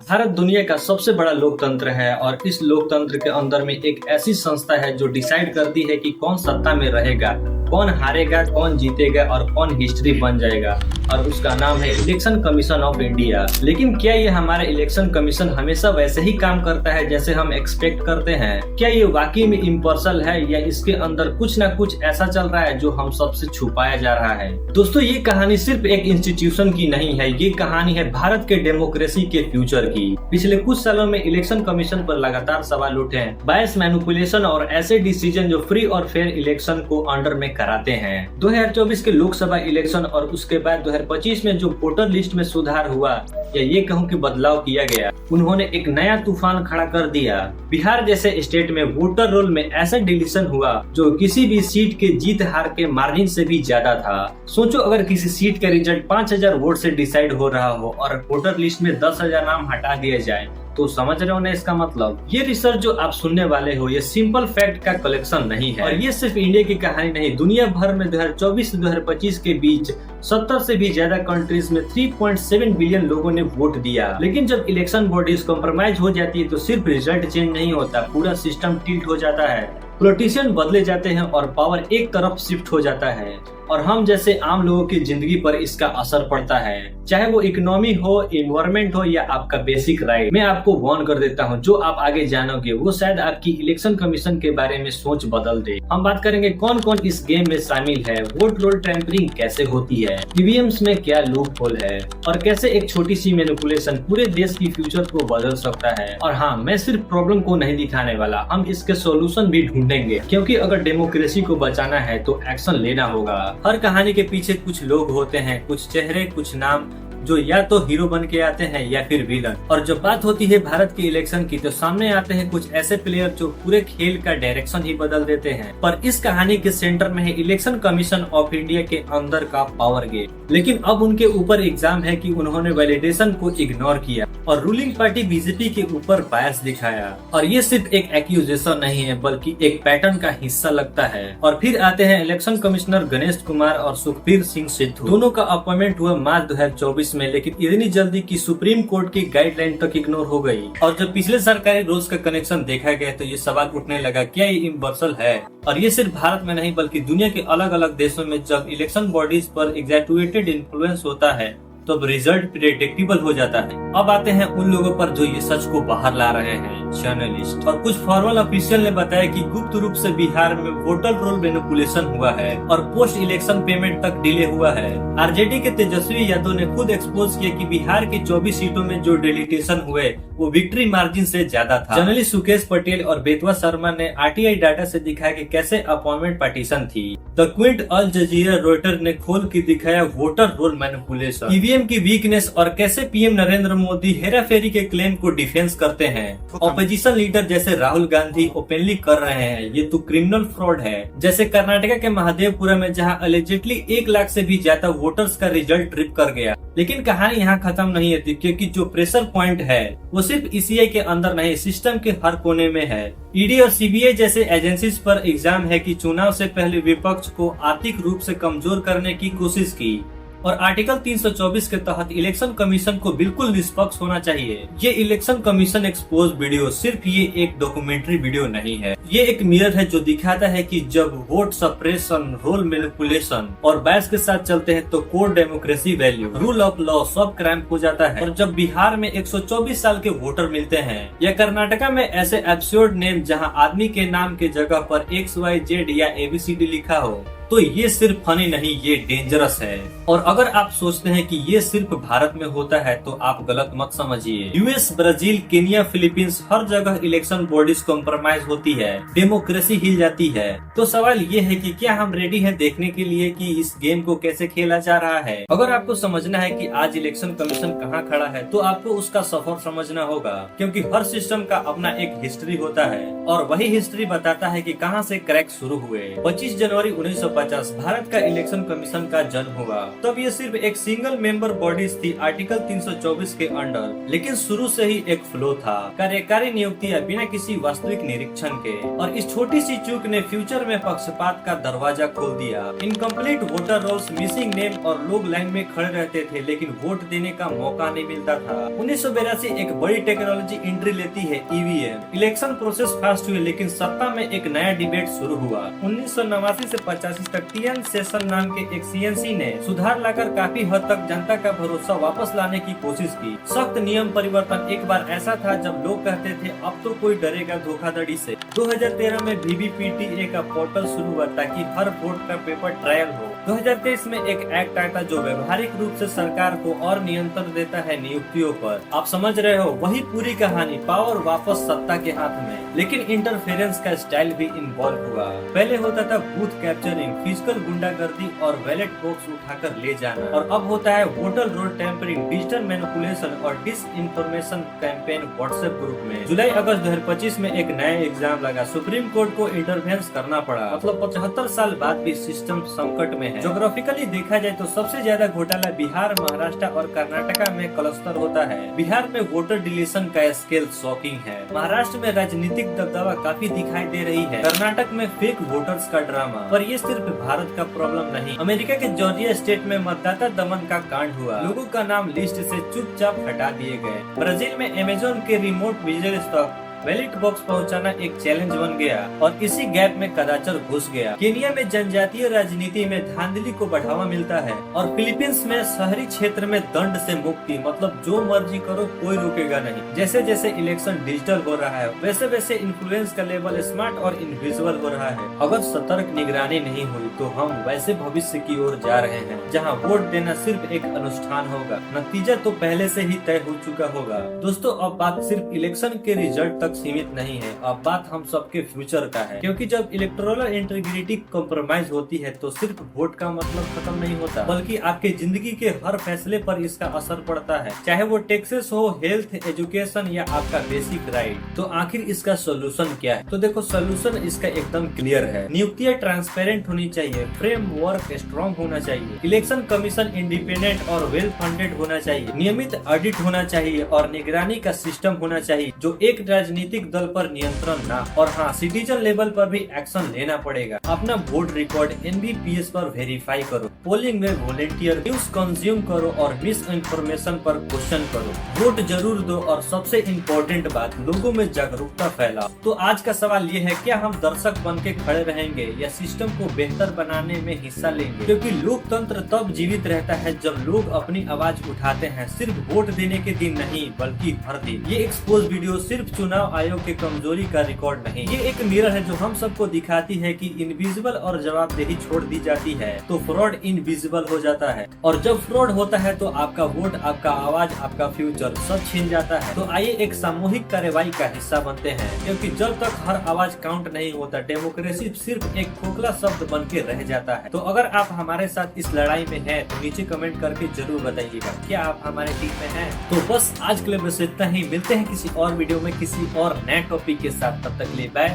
भारत दुनिया का सबसे बड़ा लोकतंत्र है और इस लोकतंत्र के अंदर में एक ऐसी संस्था है जो डिसाइड करती है कि कौन सत्ता में रहेगा, कौन हारेगा, कौन जीतेगा और कौन हिस्ट्री बन जाएगा, और उसका नाम है इलेक्शन कमीशन ऑफ इंडिया। लेकिन क्या ये हमारा इलेक्शन कमीशन हमेशा वैसे ही काम करता है जैसे हम एक्सपेक्ट करते हैं? क्या ये वाकई में इम्पार्शियल है या इसके अंदर कुछ ना कुछ ऐसा चल रहा है जो हम सबसे छुपाया जा रहा है? दोस्तों, ये कहानी सिर्फ एक इंस्टीट्यूशन की नहीं है, ये कहानी है भारत के डेमोक्रेसी के फ्यूचर की। पिछले कुछ सालों में इलेक्शन कमीशन पर लगातार सवाल उठे हैं, बायस मैनिपुलेशन और ऐसे डिसीजन जो फ्री और फेयर इलेक्शन को अंडर में कराते हैं। 2024 के लोकसभा इलेक्शन और उसके बाद 2025 में जो वोटर लिस्ट में सुधार हुआ या ये कहूँ कि बदलाव किया गया, उन्होंने एक नया तूफान खड़ा कर दिया। बिहार जैसे स्टेट में वोटर रोल में ऐसा डिलीशन हुआ जो किसी भी सीट के जीत हार के मार्जिन से भी ज्यादा था। सोचो, अगर किसी सीट का रिजल्ट 5000 वोट से डिसाइड हो रहा हो और वोटर लिस्ट में 10,000 नाम हटा दिए जाए, तो समझ रहे हो ना इसका मतलब? ये रिसर्च जो आप सुनने वाले हो, ये सिंपल फैक्ट का कलेक्शन नहीं है और ये सिर्फ इंडिया की कहानी नहीं, दुनिया भर में 2024 से 2025 के बीच 70 से भी ज्यादा कंट्रीज में 3.7 बिलियन लोगों ने वोट दिया। लेकिन जब इलेक्शन बॉडीज कॉम्प्रोमाइज हो जाती है तो सिर्फ रिजल्ट चेंज नहीं होता, पूरा सिस्टम टिल्ट हो जाता है, पॉलिटिशियन बदले जाते हैं और पावर एक तरफ शिफ्ट हो जाता है और हम जैसे आम लोगों की जिंदगी पर इसका असर पड़ता है, चाहे वो इकोनॉमी हो, इन्वायरमेंट हो या आपका बेसिक राइट। मैं आपको वार्न कर देता हूँ, जो आप आगे जानोगे वो शायद आपकी इलेक्शन कमीशन के बारे में सोच बदल दे। हम बात करेंगे कौन कौन इस गेम में शामिल है, वोट रोल टेम्परिंग कैसे होती है, ईवीएम्स में क्या लूप होल है और कैसे एक छोटी सी मैनिपुलेशन पूरे देश की फ्यूचर को बदल सकता है। और हाँ, मैं सिर्फ प्रॉब्लम को नहीं दिखाने वाला, हम इसके सोल्यूशन भी ढूंढेंगे, क्योंकि अगर डेमोक्रेसी को बचाना है तो एक्शन लेना होगा। हर कहानी के पीछे कुछ लोग होते हैं, कुछ चेहरे, कुछ नाम, जो या तो हीरो बन के आते हैं या फिर विलन। और जब बात होती है भारत के इलेक्शन की तो सामने आते हैं कुछ ऐसे प्लेयर जो पूरे खेल का डायरेक्शन ही बदल देते हैं। पर इस कहानी के सेंटर में है इलेक्शन कमीशन ऑफ इंडिया के अंदर का पावर गेम। लेकिन अब उनके ऊपर एग्जाम है कि उन्होंने वैलिडेशन को इग्नोर किया और रूलिंग पार्टी बीजेपी के ऊपर बायस दिखाया। और ये सिर्फ एक एक्यूजेशन नहीं है बल्कि एक पैटर्न का हिस्सा लगता है। और फिर आते हैं इलेक्शन कमिश्नर गणेश कुमार और सुखबीर सिंह सिद्धू। दोनों का अपॉइंटमेंट हुआ मार्च 2024 में, लेकिन इतनी जल्दी कि सुप्रीम कोर्ट की गाइडलाइन तक इग्नोर हो गई। और जब पिछले सरकारी रूल्स का कनेक्शन देखा गया तो ये सवाल उठने लगा, क्या ये इम्पार्शियल है? और ये सिर्फ भारत में नहीं बल्कि दुनिया के अलग अलग देशों में जब इलेक्शन बॉडीज पर एग्जैजुएटेड इन्फ्लुएंस होता है तब रिजल्ट प्रेडिक्टेबल हो जाता है। अब आते हैं उन लोगों पर जो ये सच को बाहर ला रहे हैं, जर्नलिस्ट। और कुछ फॉर्मल ऑफिशियल ने बताया कि गुप्त रूप से बिहार में वोटर रोल मैनिपुलेशन हुआ है और पोस्ट इलेक्शन पेमेंट तक डिले हुआ है। आरजेडी के तेजस्वी यादव ने खुद एक्सपोज किया कि बिहार की 24 सीटों में जो डिलीटेशन हुए वो विक्ट्री मार्जिन से ज्यादा था। जर्नलिस्ट सुकेश पटेल और बेतवा शर्मा ने आरटीआई डाटा से दिखाया कि कैसे अपॉइंटमेंट पार्टीशन थी। The Quint Al Jazeera Reuter ने खोल के दिखाया वोटर रोल मैनिपुलेशन, ईवीएम की वीकनेस और कैसे पीएम नरेंद्र मोदी हेराफेरी के क्लेम को डिफेंस करते हैं। ऑपोजिशन लीडर जैसे राहुल गांधी ओपनली कर रहे हैं ये तो क्रिमिनल फ्रॉड है। जैसे कर्नाटका के महादेवपुरा में जहां अलेजेडली 1 लाख से भी ज्यादा वोटर्स का रिजल्ट ट्रिप कर गया। लेकिन कहानी यहाँ खत्म नहीं होती, क्योंकि जो प्रेशर पॉइंट है वो सिर्फ ईसीआई के अंदर नहीं, सिस्टम के हर कोने में है। ईडी और सीबीआई जैसे एजेंसीज पर इल्जाम है कि चुनाव से पहले विपक्ष को आर्थिक रूप से कमजोर करने की कोशिश की। और आर्टिकल 324 के तहत इलेक्शन कमीशन को बिल्कुल निष्पक्ष होना चाहिए। ये इलेक्शन कमीशन एक्सपोज वीडियो सिर्फ ये एक डॉक्यूमेंट्री वीडियो नहीं है, ये एक मिरर है जो दिखाता है कि जब वोट सप्रेशन, रोल मैनिपुलेशन और बायस के साथ चलते हैं तो core democracy value, rule of law सब क्रैम्प हो जाता है। और जब बिहार में 124 साल के वोटर मिलते हैं या कर्नाटका में ऐसे एब्सर्ड नेम जहाँ आदमी के नाम के जगह पर XYZ या ABCD लिखा हो, तो ये सिर्फ फनी नहीं, ये डेंजरस है। और अगर आप सोचते हैं कि ये सिर्फ भारत में होता है तो आप गलत मत समझिए। यूएस, ब्राजील, केन्या, फिलीपींस हर जगह इलेक्शन बॉडीज कॉम्प्रोमाइज होती है, डेमोक्रेसी हिल जाती है। तो सवाल ये है कि क्या हम रेडी हैं देखने के लिए कि इस गेम को कैसे खेला जा रहा है? अगर आपको समझना है कि आज इलेक्शन कमीशन कहाँ खड़ा है तो आपको उसका सफर समझना होगा, क्योंकि हर सिस्टम का अपना एक हिस्ट्री होता है और वही हिस्ट्री बताता है कि कहाँ से क्रैक शुरू हुए। 25 जनवरी 1950 1950 भारत का इलेक्शन कमीशन का जन्म हुआ। तब ये सिर्फ एक सिंगल मेंबर बॉडीज थी आर्टिकल 324 के अंडर, लेकिन शुरू से ही एक फ्लो था, कार्यकारी नियुक्तियां बिना किसी वास्तविक निरीक्षण के। और इस छोटी सी चूक ने फ्यूचर में पक्षपात का दरवाजा खोल दिया। Incomplete voter rolls, missing name और लोग लाइन में खड़े रहते थे लेकिन वोट देने का मौका नहीं मिलता था। 1982 एक बड़ी टेक्नोलॉजी एंट्री लेती है, ईवीएम। इलेक्शन प्रोसेस फास्ट हुए लेकिन सत्ता में एक नया डिबेट शुरू हुआ। 1989 से 85 तक टीएन सेशन नाम के एक सीएनसी ने सुधार लाकर काफी हद तक जनता का भरोसा वापस लाने की कोशिश की। सख्त नियम परिवर्तन एक बार ऐसा था जब लोग कहते थे अब तो कोई डरेगा धोखाधड़ी से। 2013 में VVPTA का पोर्टल शुरू हुआ ताकि हर वोट का पेपर ट्रायल हो। 2023 में एक एक्ट आया था जो व्यवहारिक रूप से सरकार को और नियंत्रण देता है नियुक्तियों पर। आप समझ रहे हो, वही पूरी कहानी, पावर वापस सत्ता के हाथ में। लेकिन इंटरफेरेंस का स्टाइल भी इन्वॉल्व हुआ। पहले होता था बूथ कैप्चरिंग, फिजिकल गुंडागर्दी और बैलेट बॉक्स उठाकर ले जाना, और अब होता है voter roll tampering, digital manipulation और disinformation campaign WhatsApp group में। जुलाई अगस्त 2025 में एक नया एग्जाम लगा। सुप्रीम कोर्ट को इंटरवेंस करना पड़ा। मतलब 75 साल बाद भी सिस्टम संकट में है। ज्योग्राफिकली देखा जाए तो सबसे ज्यादा घोटाला बिहार, महाराष्ट्र और कर्नाटका में क्लस्टर होता है। बिहार में वोटर डिलीशन का स्केल शॉकिंग है। महाराष्ट्र में राजनीतिक दबदबा काफी दिखाई दे रही है। कर्नाटक में फेक वोटर्स का ड्रामा। पर ये सिर्फ भारत का प्रॉब्लम नहीं। अमेरिका के जॉर्जिया स्टेट में मतदाता दमन का कांड हुआ। लोगों का नाम लिस्ट से चुपचाप हटा दिए गए। ब्राजील में अमेज़न के रिमोट विजिलेंस तक बैलेट बॉक्स पहुंचाना एक चैलेंज बन गया और इसी गैप में कदाचार घुस गया। केनिया में जनजातीय राजनीति में धांधली को बढ़ावा मिलता है और फिलीपींस में शहरी क्षेत्र में दंड से मुक्ति, मतलब जो मर्जी करो कोई रोकेगा नहीं। जैसे जैसे इलेक्शन डिजिटल हो रहा है वैसे वैसे इन्फ्लुएंस का लेवल स्मार्ट और इनविजिबल हो रहा है। अगर सतर्क निगरानी नहीं हुई तो हम वैसे भविष्य की ओर जा रहे हैं जहाँ वोट देना सिर्फ एक अनुष्ठान होगा, नतीजा तो पहले से ही तय हो चुका होगा। दोस्तों, अब बात सिर्फ इलेक्शन के रिजल्ट तक सीमित नहीं है, अब बात हम सबके फ्यूचर का है। क्योंकि जब इलेक्टोरल इंटीग्रिटी कॉम्प्रोमाइज होती है तो सिर्फ वोट का मतलब खत्म नहीं होता, बल्कि आपके जिंदगी के हर फैसले पर इसका असर पड़ता है, चाहे वो टैक्सेस हो, हेल्थ, एजुकेशन या आपका बेसिक राइट। तो आखिर इसका सोल्यूशन क्या है? तो देखो, सोल्यूशन इसका एकदम क्लियर है। नियुक्तियां ट्रांसपेरेंट होनी चाहिए, फ्रेमवर्क स्ट्रॉन्ग होना चाहिए, इलेक्शन कमीशन इंडिपेंडेंट और वेल फंडेड होना चाहिए, नियमित ऑडिट होना चाहिए और निगरानी का सिस्टम होना चाहिए जो एक राजनीतिक दल पर नियंत्रण ना। और हाँ, सिटीजन लेवल पर भी एक्शन लेना पड़ेगा। अपना वोट रिकॉर्ड NVPS पर वेरीफाई करो, पोलिंग में वॉलेंटियर, न्यूज कंज्यूम करो और मिस इन्फॉर्मेशन पर क्वेश्चन करो, वोट जरूर दो और सबसे इम्पोर्टेंट बात, लोगों में जागरूकता फैलाओ। तो आज का सवाल ये है, क्या हम दर्शक बन के खड़े रहेंगे या सिस्टम को बेहतर बनाने में हिस्सा लेंगे? क्योंकि लोकतंत्र तब जीवित रहता है जब लोग अपनी आवाज उठाते हैं, सिर्फ वोट देने के दिन नहीं बल्कि हर दिन। ये एक्सपोज वीडियो सिर्फ चुनाव आयोग के कमजोरी का रिकॉर्ड नहीं, ये एक मिरर है जो हम सबको दिखाती है कि इनविजिबल और जवाबदेही छोड़ दी जाती है तो फ्रॉड इनविजिबल हो जाता है, और जब फ्रॉड होता है तो आपका वोट, आपका आवाज, आपका फ्यूचर सब छीन जाता है। तो आइए एक सामूहिक कार्रवाई का हिस्सा बनते हैं, क्योंकि जब तक हर आवाज काउंट नहीं होता, डेमोक्रेसी सिर्फ एक खोखला शब्द बन के रह जाता है। तो अगर आप हमारे साथ इस लड़ाई में हैं तो नीचे कमेंट करके जरूर बताइएगा, क्या आप हमारे टीम में हैं? तो बस आज के लिए बस इतना ही, मिलते हैं किसी और वीडियो में किसी और नए टॉपिक के साथ। तब तक के लिए बाय,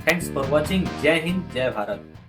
थैंक्स फॉर वॉचिंग। जय हिंद, जय भारत।